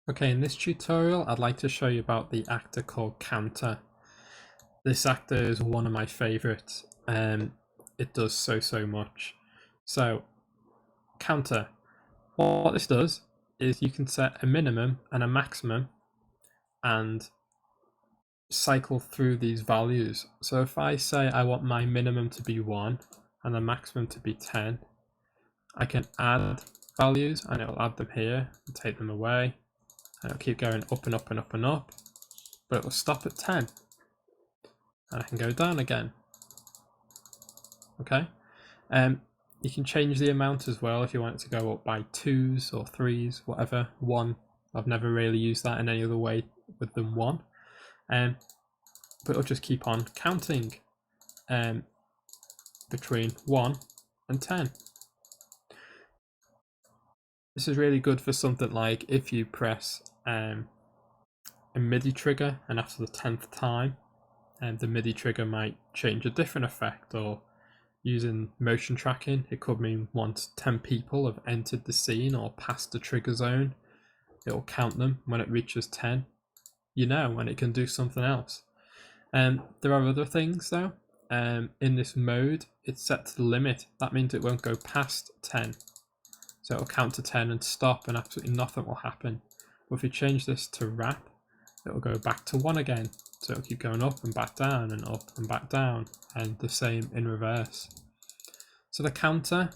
Okay, in this tutorial, I'd like to show you about the actor called Counter. This actor is one of my favorites. It does so much. So, Counter. What this does is you can set a minimum and a maximum and cycle through these values. So if I say I want my minimum to be 1 and the maximum to be 10, I can add values and it'll add them here and take them away. And it'll keep going up and up and up and up, but it will stop at 10. And I can go down again. Okay. You can change the amount as well if you want it to go up by 2s or 3s, whatever. 1, I've never really used that in any other way with than 1. But it'll just keep on counting between 1 and 10. This is really good for something like if you press a MIDI trigger and after the 10th time, the MIDI trigger might change a different effect, or using motion tracking, it could mean once 10 people have entered the scene or passed the trigger zone, it'll count them when it reaches 10, and it can do something else. There are other things though. In this mode, it's set to the limit. That means it won't go past 10. So it'll count to 10 and stop and absolutely nothing will happen. But if you change this to wrap, it'll go back to 1 again. So it'll keep going up and back down and up and back down, and the same in reverse. So the counter,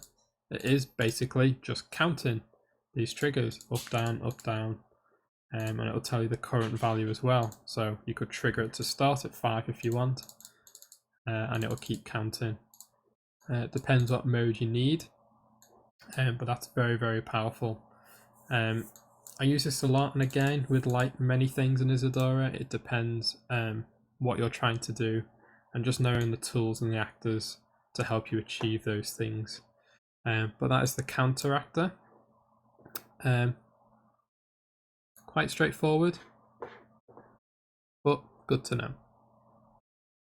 it is basically just counting these triggers up, down, and it'll tell you the current value as well. So you could trigger it to start at 5 if you want, and it'll keep counting. It depends what mode you need, but that's very powerful. I use this a lot, and again, with like many things in Isadora, it depends what you're trying to do, and just knowing the tools and the actors to help you achieve those things. But that is the counter actor. Quite straightforward, but good to know.